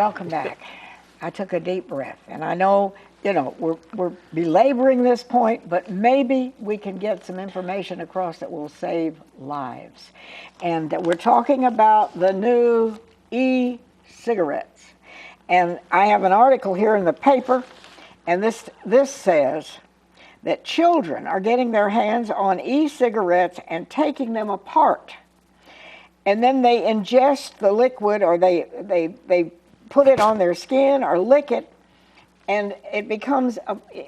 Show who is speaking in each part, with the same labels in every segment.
Speaker 1: welcome back. I took a deep breath, and I know, we're belaboring this point, but maybe we can get some information across that will save lives. And we're talking about the new e-cigarettes. And I have an article here in the paper, and this says that children are getting their hands on e-cigarettes and taking them apart. And then they ingest the liquid, or they put it on their skin or lick it, and it becomes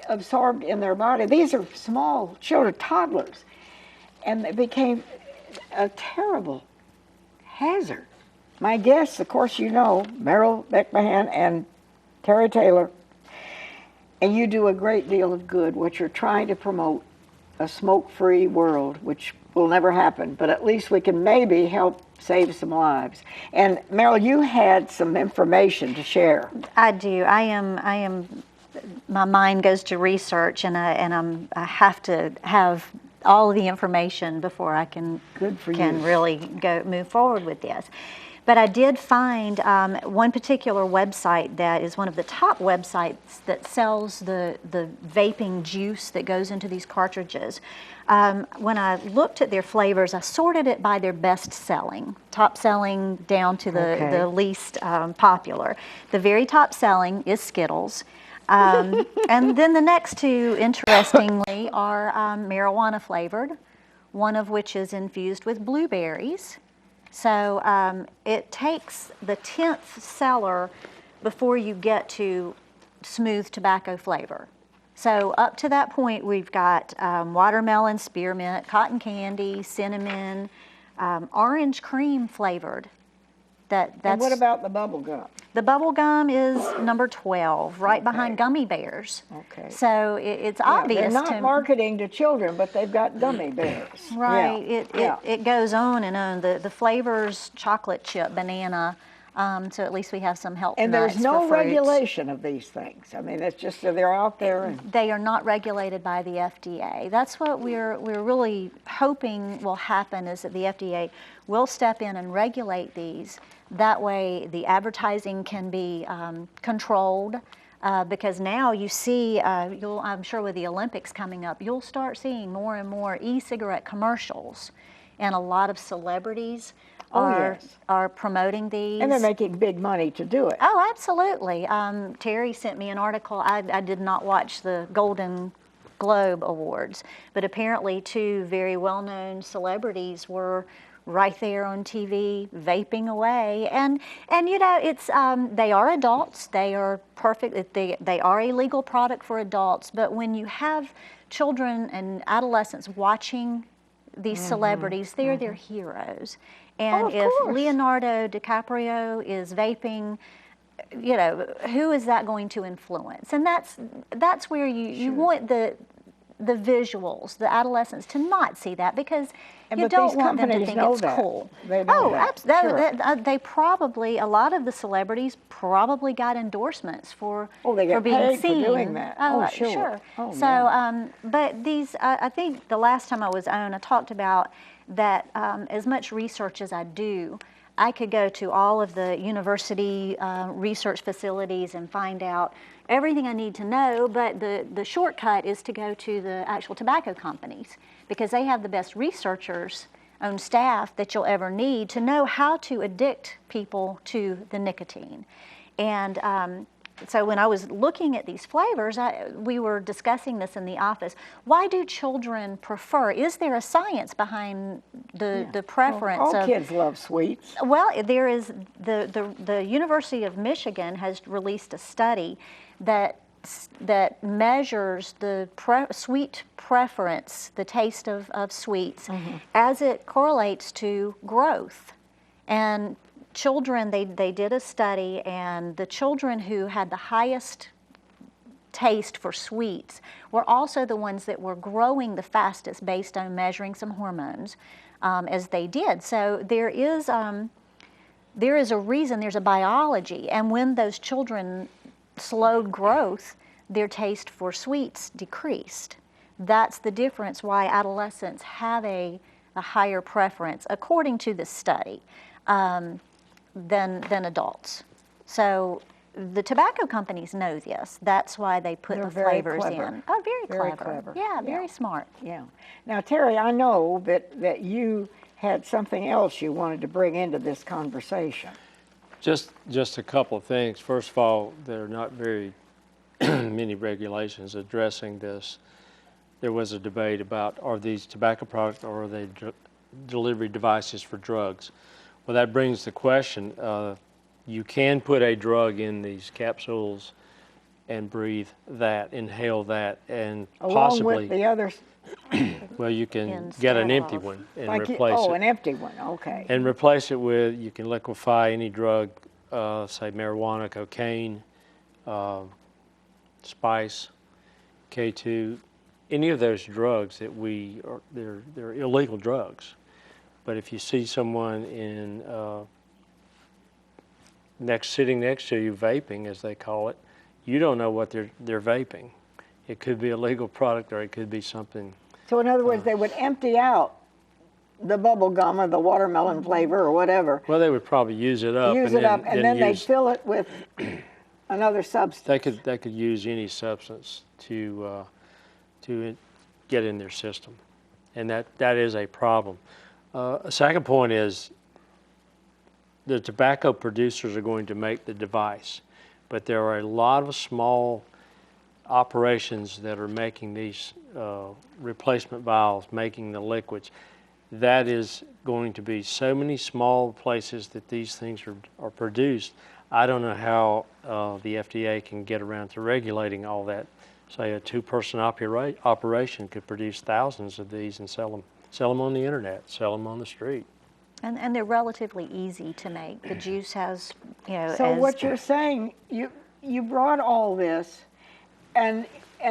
Speaker 1: absorbed in their body. These are small children, toddlers, and it became a terrible hazard. My guests, of course, Meryl, McMahon, and Terry Taylor, and you do a great deal of good. What you're trying to promote, a smoke-free world, which will never happen, but at least we can maybe help save some lives. And Meryl, you had some information to share.
Speaker 2: I do. I am. My mind goes to research, and I have to have all of the information before I can really move forward with this. But I did find one particular website that is one of the top websites that sells the vaping juice that goes into these cartridges. When I looked at their flavors, I sorted it by their best selling, top selling down to the least popular. The very top selling is Skittles. And then the next two, interestingly, are marijuana flavored, one of which is infused with blueberries. So it takes the 10th seller before you get to smooth tobacco flavor. So up to that point, we've got watermelon, spearmint, cotton candy, cinnamon, orange cream flavored.
Speaker 1: And what about the bubble gum?
Speaker 2: The bubble gum is number 12, right behind gummy bears.
Speaker 1: Okay.
Speaker 2: So it's obvious.
Speaker 1: They're not marketing to children, but they've got gummy bears.
Speaker 2: Right. It goes on and on. The flavors: chocolate chip, banana. So at least we have some health.
Speaker 1: And there's no regulation of these things. I mean, it's just they're out there.
Speaker 2: They are not regulated by the FDA. That's what we're really hoping will happen, is that the FDA will step in and regulate these. That way, the advertising can be controlled. Because now you see, I'm sure with the Olympics coming up, you'll start seeing more and more e-cigarette commercials, and a lot of celebrities are promoting these.
Speaker 1: And they're making big money to do it.
Speaker 2: Oh, absolutely. Terry sent me an article. I did not watch the Golden Globe Awards, but apparently two very well-known celebrities were right there on TV vaping away, and it's they are adults. They are perfect. They are a legal product for adults. But when you have children and adolescents watching these celebrities, they're their heroes. And if Leonardo DiCaprio is vaping, who is that going to influence? And that's where you want the visuals, the adolescents, to not see that, because you don't want them to think it's cool.
Speaker 1: Absolutely.
Speaker 2: They probably, a lot of the celebrities probably got endorsements for
Speaker 1: they get
Speaker 2: being
Speaker 1: paid
Speaker 2: seen.
Speaker 1: for doing that.
Speaker 2: Sure.
Speaker 1: Oh,
Speaker 2: so,
Speaker 1: yeah.
Speaker 2: but these, I think the last time I was on, I talked about that as much research as I do, I could go to all of the university research facilities and find out everything I need to know, but the shortcut is to go to the actual tobacco companies, because they have the best researchers on staff that you'll ever need to know how to addict people to the nicotine. And so when I was looking at these flavors, we were discussing this in the office. Why do children prefer? Is there a science behind the preference?
Speaker 1: All kids love sweets.
Speaker 2: Well, there is. The University of Michigan has released a study that measures the sweet preference, the taste of sweets, as it correlates to growth. And children, they did a study, and the children who had the highest taste for sweets were also the ones that were growing the fastest, based on measuring some hormones as they did. So there is a reason, there's a biology, and when those children slowed growth, their taste for sweets decreased. That's the difference why adolescents have a higher preference, according to this study, than adults. So the tobacco companies know this. That's why they put
Speaker 1: They're
Speaker 2: the
Speaker 1: very
Speaker 2: flavors
Speaker 1: clever.
Speaker 2: in. Oh, very
Speaker 1: Very
Speaker 2: clever.
Speaker 1: clever.
Speaker 2: Yeah,
Speaker 1: Yeah.
Speaker 2: very smart.
Speaker 1: Yeah. Now, Terry, I know that you had something else you wanted to bring into this conversation.
Speaker 3: Just a couple of things. First of all, there are not very many regulations addressing this. There was a debate about, are these tobacco products or are they delivery devices for drugs? Well, that brings the question, you can put a drug in these capsules and breathe that, inhale that, and
Speaker 1: Along with
Speaker 3: possibly,
Speaker 1: the others,
Speaker 3: well, you can
Speaker 2: Instead
Speaker 3: get an empty
Speaker 2: of.
Speaker 3: one and
Speaker 1: like
Speaker 3: replace it.
Speaker 1: an empty one, okay.
Speaker 3: And replace it with, you can liquefy any drug, say marijuana, cocaine, spice, K2, any of those drugs that they're illegal drugs. But if you see someone sitting next to you vaping, as they call it, you don't know what they're vaping. It could be a legal product or it could be something.
Speaker 1: So in other words, they would empty out the bubble gum or the watermelon flavor or whatever,
Speaker 3: Well, they would probably use it up.
Speaker 1: and then they'd fill it with another substance.
Speaker 3: They could use any substance to get in their system, and that is a problem. A second point is the tobacco producers are going to make the device, but there are a lot of small operations that are making these replacement vials, making the liquids. That is going to be so many small places that these things are produced. I don't know how the FDA can get around to regulating all that. Say a two-person operation could produce thousands of these and sell them on the internet, sell them on the street.
Speaker 2: And they're relatively easy to make. The juice has,
Speaker 1: So what you're saying, you brought all this, and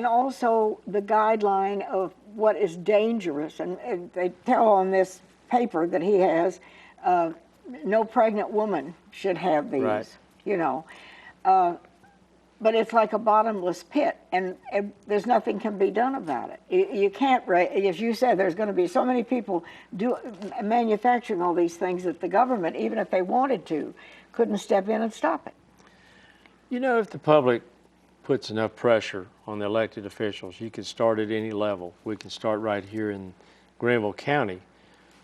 Speaker 1: also the guideline of what is dangerous, and they tell on this paper that he has, no pregnant woman should have these,
Speaker 3: Right.
Speaker 1: but it's like a bottomless pit, and there's nothing can be done about it. You can't, as you said, there's going to be so many people manufacturing all these things that the government, even if they wanted to, couldn't step in and stop it.
Speaker 3: If the public puts enough pressure on the elected officials, you can start at any level. We can start right here in Granville County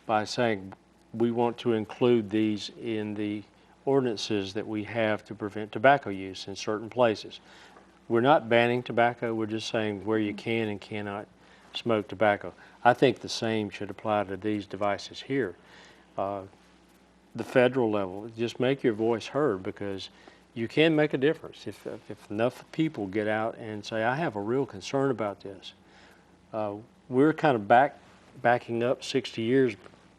Speaker 3: by saying we want to include these in the ordinances that we have to prevent tobacco use in certain places. We're not banning tobacco, we're just saying where you can and cannot smoke tobacco. I think the same should apply to these devices here. The federal level, just make your voice heard, because you can make a difference if enough people get out and say, I have a real concern about this. We're kind of backing up 60 years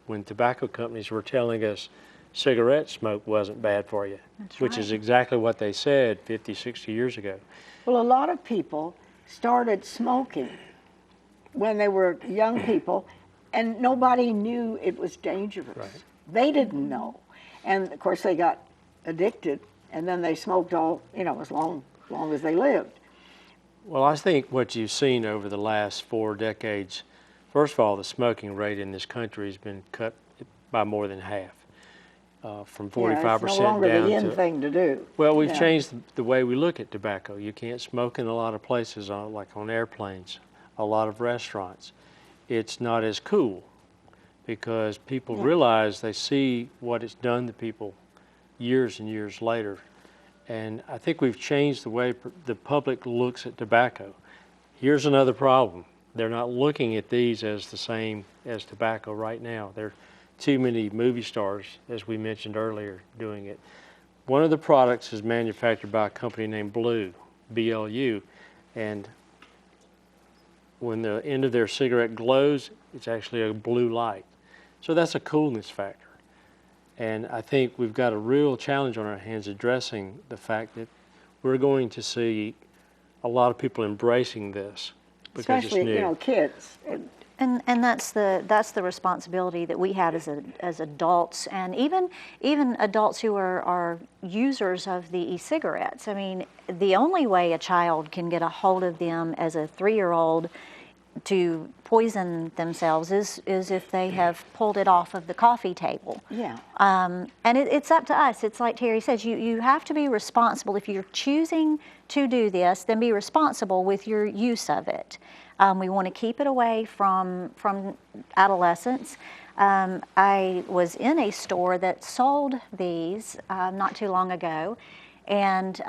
Speaker 3: when tobacco companies were telling us cigarette smoke wasn't bad for you, which is exactly what they said 50, 60 years ago.
Speaker 1: Well, a lot of people started smoking when they were young people, and nobody knew it was dangerous.
Speaker 3: Right.
Speaker 1: They didn't know. And of course they got addicted, and then they smoked all, as long as they lived.
Speaker 3: Well, I think what you've seen over the last 4 decades, first of all, the smoking rate in this country has been cut by more than half. From 45%
Speaker 1: it's no longer
Speaker 3: down
Speaker 1: the in
Speaker 3: to.
Speaker 1: thing to do.
Speaker 3: Well, we've changed the way we look at tobacco. You can't smoke in a lot of places, like on airplanes, a lot of restaurants. It's not as cool because people realize, they see what it's done to people years and years later. And I think we've changed the way the public looks at tobacco. Here's another problem. They're not looking at these as the same as tobacco right now. There are too many movie stars, as we mentioned earlier, doing it. One of the products is manufactured by a company named Blue, BLU, and when the end of their cigarette glows, it's actually a blue light. So that's a coolness factor. And I think we've got a real challenge on our hands addressing the fact that we're going to see a lot of people embracing this because
Speaker 1: Especially,
Speaker 3: it's new.
Speaker 1: Kids.
Speaker 2: And that's the responsibility that we have as adults, and even adults who are users of the e-cigarettes. I mean, the only way a child can get a hold of them as a 3-year-old to poison themselves is if they have pulled it off of the coffee table.
Speaker 1: Yeah.
Speaker 2: And it's up to us. It's like Terry says, you have to be responsible. If you're choosing to do this, then be responsible with your use of it. We want to keep it away from adolescents. I was in a store that sold these not too long ago, and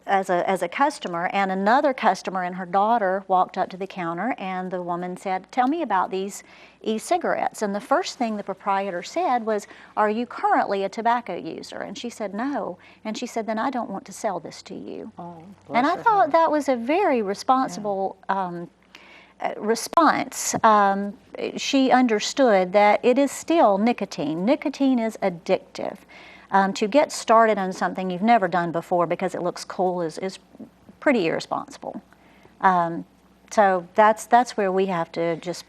Speaker 2: as a customer, and another customer and her daughter walked up to the counter, and the woman said, "Tell me about these e-cigarettes." And the first thing the proprietor said was, "Are you currently a tobacco user?" And she said, "No." And she said, "Then I don't want to sell this to you."
Speaker 1: Oh,
Speaker 2: And I thought that was a very responsible response. She understood that it is still nicotine. Nicotine is addictive. To get started on something you've never done before because it looks cool is pretty irresponsible. So that's where we have to just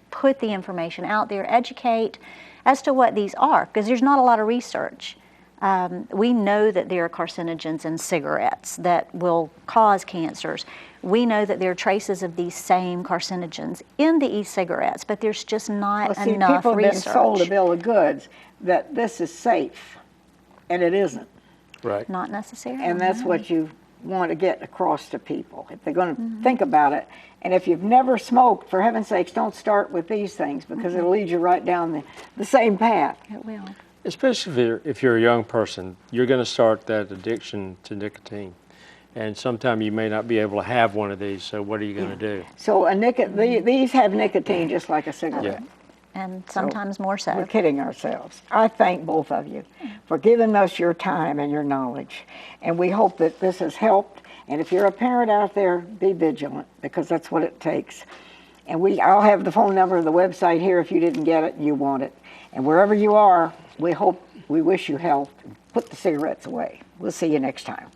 Speaker 2: put the information out there, educate as to what these are, because there's not a lot of research. We know that there are carcinogens in cigarettes that will cause cancers. We know that there are traces of these same carcinogens in the e-cigarettes, but there's just not enough
Speaker 1: people have been
Speaker 2: research.
Speaker 1: sold a bill of goods that this is safe, and it isn't.
Speaker 3: Right.
Speaker 2: Not necessarily.
Speaker 1: And that's
Speaker 2: no.
Speaker 1: what you want to get across to people. If they're going to think about it, and if you've never smoked, for heaven's sakes, don't start with these things, because it'll lead you right down the same path.
Speaker 2: It will.
Speaker 3: Especially if you're a young person, you're going to start that addiction to nicotine. And sometime you may not be able to have one of these, so what are you going to do?
Speaker 1: So these have nicotine just like a cigarette.
Speaker 2: And sometimes more so.
Speaker 1: We're kidding ourselves. I thank both of you for giving us your time and your knowledge. And we hope that this has helped. And if you're a parent out there, be vigilant, because that's what it takes. And I'll have the phone number and the website here if you didn't get it and you want it. And wherever you are, we wish you health. Put the cigarettes away. We'll see you next time.